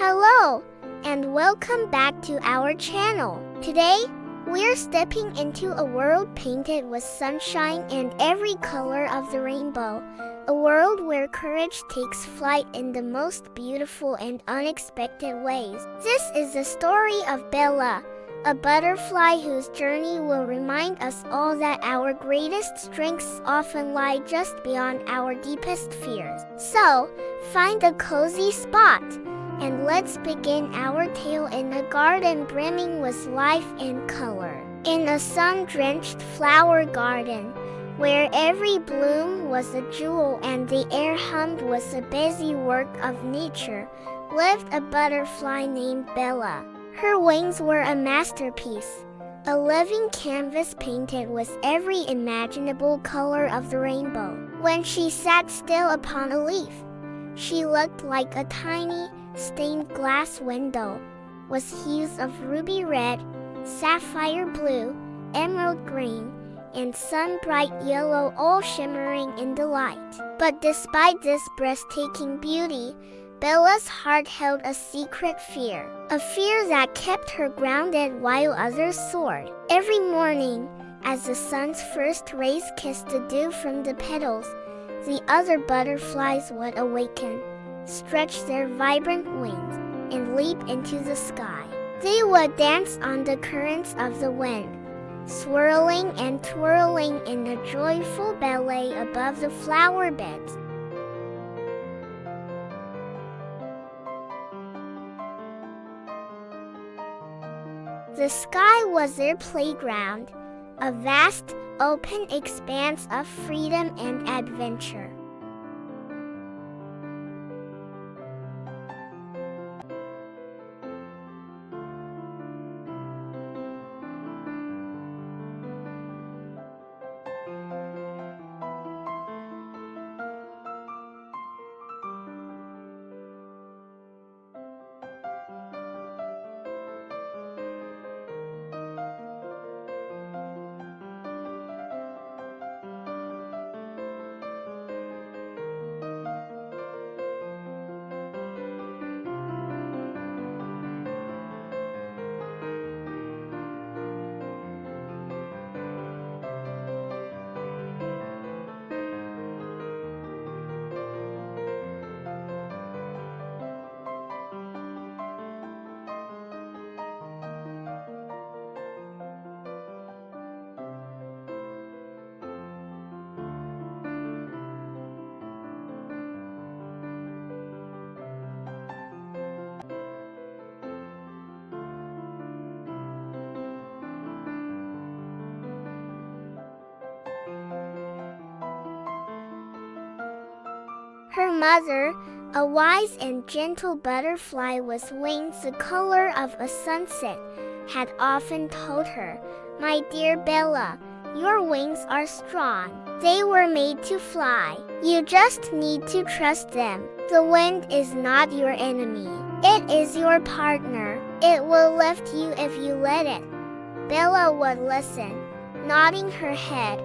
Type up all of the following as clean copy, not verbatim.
Hello, and welcome back to our channel. Today, we're stepping into a world painted with sunshine and every color of the rainbow. A world where courage takes flight in the most beautiful and unexpected ways. This is the story of Bella, a butterfly whose journey will remind us all that our greatest strengths often lie just beyond our deepest fears. So, find a cozy spot, and let's begin our tale in a garden brimming with life and color. In a sun-drenched flower garden, where every bloom was a jewel and the air hummed with the busy work of nature, lived a butterfly named Bella. Her wings were a masterpiece, a living canvas painted with every imaginable color of the rainbow. When she sat still upon a leaf, she looked like a tiny, stained glass window, with hues of ruby red, sapphire blue, emerald green, and sun-bright yellow all shimmering in the light. But despite this breathtaking beauty, Bella's heart held a secret fear, a fear that kept her grounded while others soared. Every morning, as the sun's first rays kissed the dew from the petals, the other butterflies would awaken, stretch their vibrant wings, and leap into the sky. They would dance on the currents of the wind, swirling and twirling in a joyful ballet above the flower beds. The sky was their playground, a vast, open expanse of freedom and adventure. Her mother, a wise and gentle butterfly with wings the color of a sunset, had often told her, "My dear Bella, your wings are strong. They were made to fly. You just need to trust them. The wind is not your enemy. It is your partner. It will lift you if you let it." Bella would listen, nodding her head,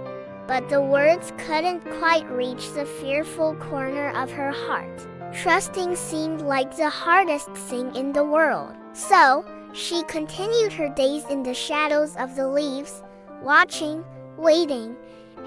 but the words couldn't quite reach the fearful corner of her heart. Trusting seemed like the hardest thing in the world. So, she continued her days in the shadows of the leaves, watching, waiting,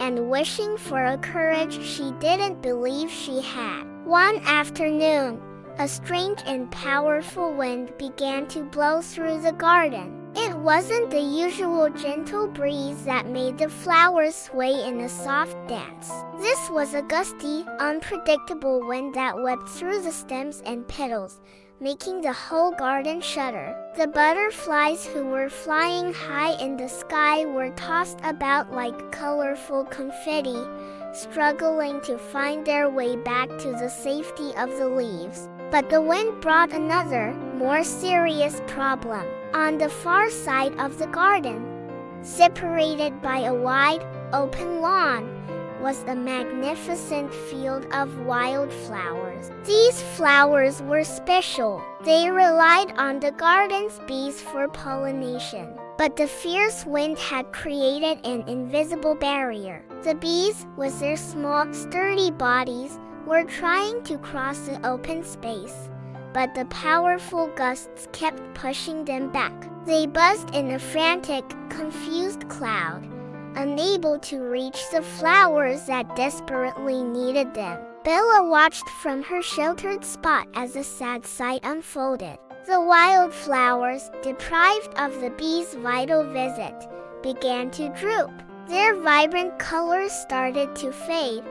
and wishing for a courage she didn't believe she had. One afternoon, a strange and powerful wind began to blow through the garden. It wasn't the usual gentle breeze that made the flowers sway in a soft dance. This was a gusty, unpredictable wind that whipped through the stems and petals, making the whole garden shudder. The butterflies who were flying high in the sky were tossed about like colorful confetti, struggling to find their way back to the safety of the leaves. But the wind brought another, more serious problem. On the far side of the garden, separated by a wide, open lawn, was a magnificent field of wildflowers. These flowers were special. They relied on the garden's bees for pollination. But the fierce wind had created an invisible barrier. The bees, with their small, sturdy bodies, were trying to cross the open space, but the powerful gusts kept pushing them back. They buzzed in a frantic, confused cloud, unable to reach the flowers that desperately needed them. Bella watched from her sheltered spot as a sad sight unfolded. The wildflowers, deprived of the bees' vital visit, began to droop. Their vibrant colors started to fade,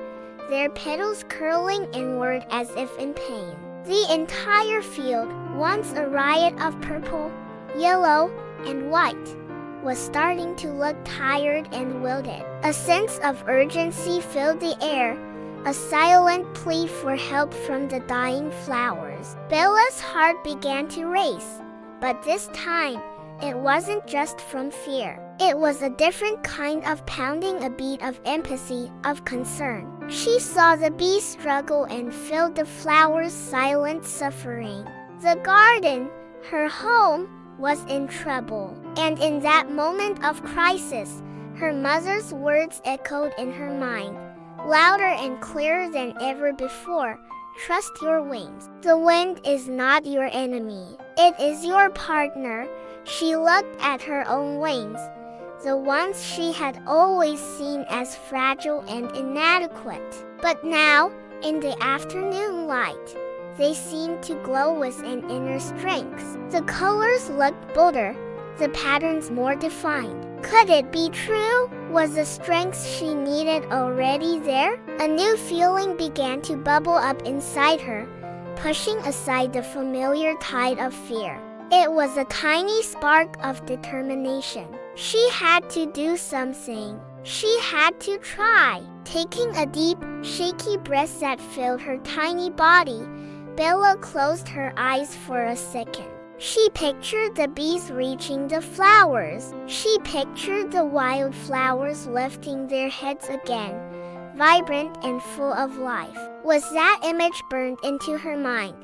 their petals curling inward as if in pain. The entire field, once a riot of purple, yellow, and white, was starting to look tired and wilted. A sense of urgency filled the air, a silent plea for help from the dying flowers. Bella's heart began to race, but this time, it wasn't just from fear. It was a different kind of pounding, a beat of empathy, of concern. She saw the bees struggle and felt the flowers' silent suffering. The garden, her home, was in trouble. And in that moment of crisis, her mother's words echoed in her mind, louder and clearer than ever before. Trust your wings. The wind is not your enemy. It is your partner. She looked at her own wings, the ones she had always seen as fragile and inadequate. But now, in the afternoon light, they seemed to glow with an inner strength. The colors looked bolder, the patterns more defined. Could it be true? Was the strength she needed already there? A new feeling began to bubble up inside her, pushing aside the familiar tide of fear. It was a tiny spark of determination. She had to do something. She had to try. Taking a deep, shaky breath that filled her tiny body, Bella closed her eyes for a second. She pictured the bees reaching the flowers. She pictured the wildflowers lifting their heads again, vibrant and full of life. With that image burned into her mind,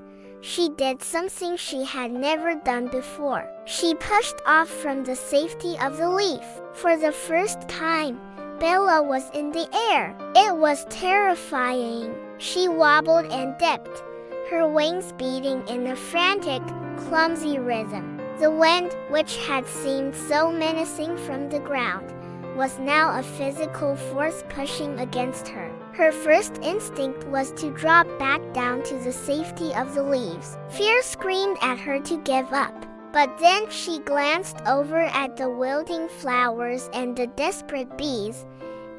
she did something she had never done before. She pushed off from the safety of the leaf. For the first time, Bella was in the air. It was terrifying. She wobbled and dipped, her wings beating in a frantic, clumsy rhythm. The wind, which had seemed so menacing from the ground, was now a physical force pushing against her. Her first instinct was to drop back down to the safety of the leaves. Fear screamed at her to give up. But then she glanced over at the wilting flowers and the desperate bees,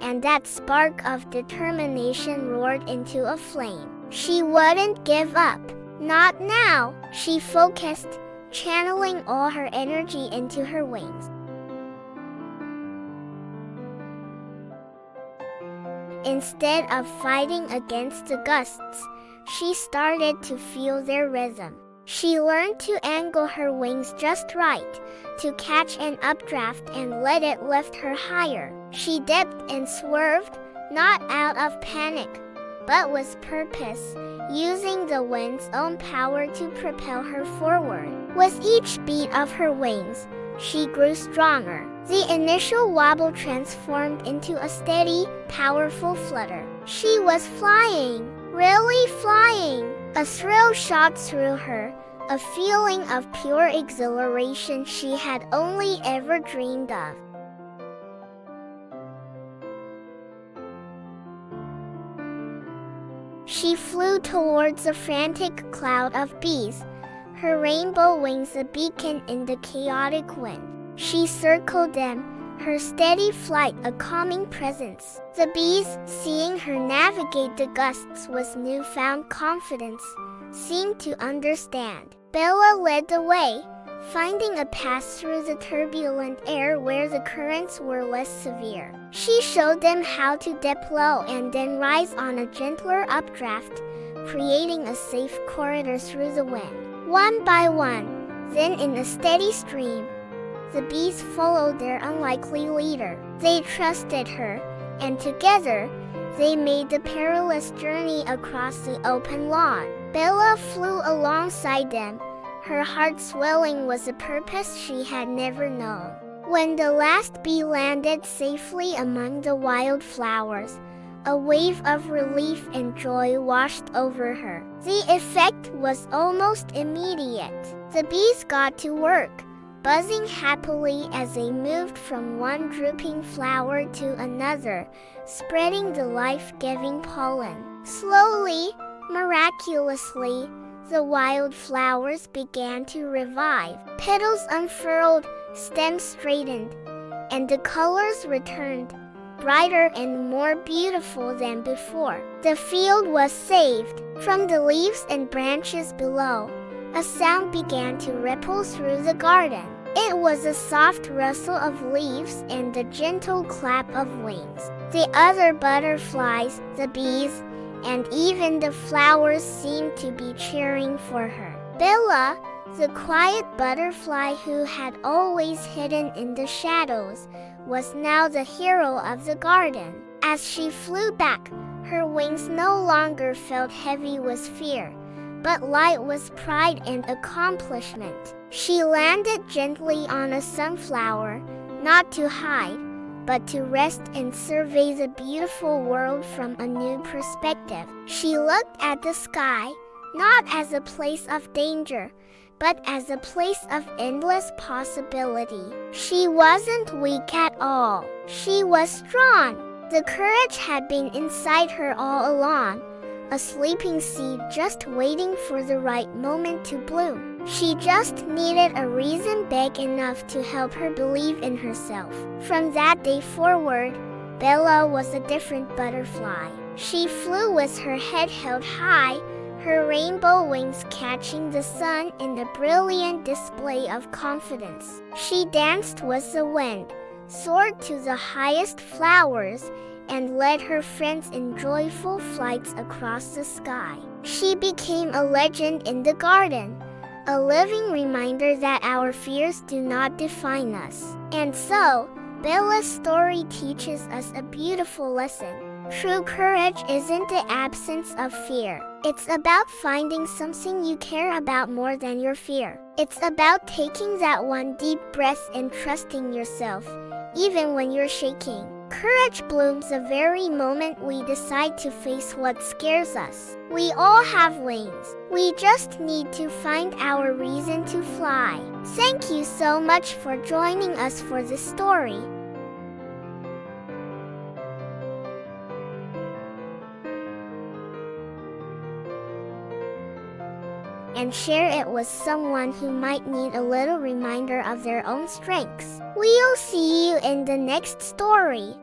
and that spark of determination roared into a flame. She wouldn't give up. Not now. She focused, channeling all her energy into her wings. Instead of fighting against the gusts, she started to feel their rhythm. She learned to angle her wings just right, to catch an updraft and let it lift her higher. She dipped and swerved, not out of panic, but with purpose, using the wind's own power to propel her forward. With each beat of her wings, she grew stronger. The initial wobble transformed into a steady, powerful flutter. She was flying, really flying. A thrill shot through her, a feeling of pure exhilaration she had only ever dreamed of. She flew towards a frantic cloud of bees, her rainbow wings a beacon in the chaotic wind. She circled them, her steady flight a calming presence. The bees, seeing her navigate the gusts with newfound confidence, seemed to understand. Bella led the way, finding a path through the turbulent air where the currents were less severe. She showed them how to dip low and then rise on a gentler updraft, creating a safe corridor through the wind. One by one, then in a steady stream, the bees followed their unlikely leader. They trusted her, and together, they made the perilous journey across the open lawn. Bella flew alongside them, her heart swelling with a purpose she had never known. When the last bee landed safely among the wildflowers, A wave of relief and joy washed over her. The effect was almost immediate. The bees got to work, buzzing happily as they moved from one drooping flower to another, spreading the life-giving pollen. Slowly, miraculously, the wild flowers began to revive. Petals unfurled, stems straightened, and the colors returned, brighter and more beautiful than before. The field was saved. From the leaves and branches below, a sound began to ripple through the garden. It was a soft rustle of leaves and the gentle clap of wings. The other butterflies, the bees, and even the flowers seemed to be cheering for her. Bella, the quiet butterfly who had always hidden in the shadows, was now the hero of the garden. As she flew back, her wings no longer felt heavy with fear, but light with pride and accomplishment. She landed gently on a sunflower, not to hide, but to rest and survey the beautiful world from a new perspective. She looked at the sky, not as a place of danger, but as a place of endless possibility. She wasn't weak at all. She was strong. The courage had been inside her all along, a sleeping seed just waiting for the right moment to bloom. She just needed a reason big enough to help her believe in herself. From that day forward, Bella was a different butterfly. She flew with her head held high, her rainbow wings catching the sun in a brilliant display of confidence. She danced with the wind, soared to the highest flowers, and led her friends in joyful flights across the sky. She became a legend in the garden, a living reminder that our fears do not define us. And so, Bella's story teaches us a beautiful lesson. True courage isn't the absence of fear. It's about finding something you care about more than your fear. It's about taking that one deep breath and trusting yourself, even when you're shaking. Courage blooms the very moment we decide to face what scares us. We all have wings. We just need to find our reason to fly. Thank you so much for joining us for this story. And share it with someone who might need a little reminder of their own strengths. We'll see you in the next story.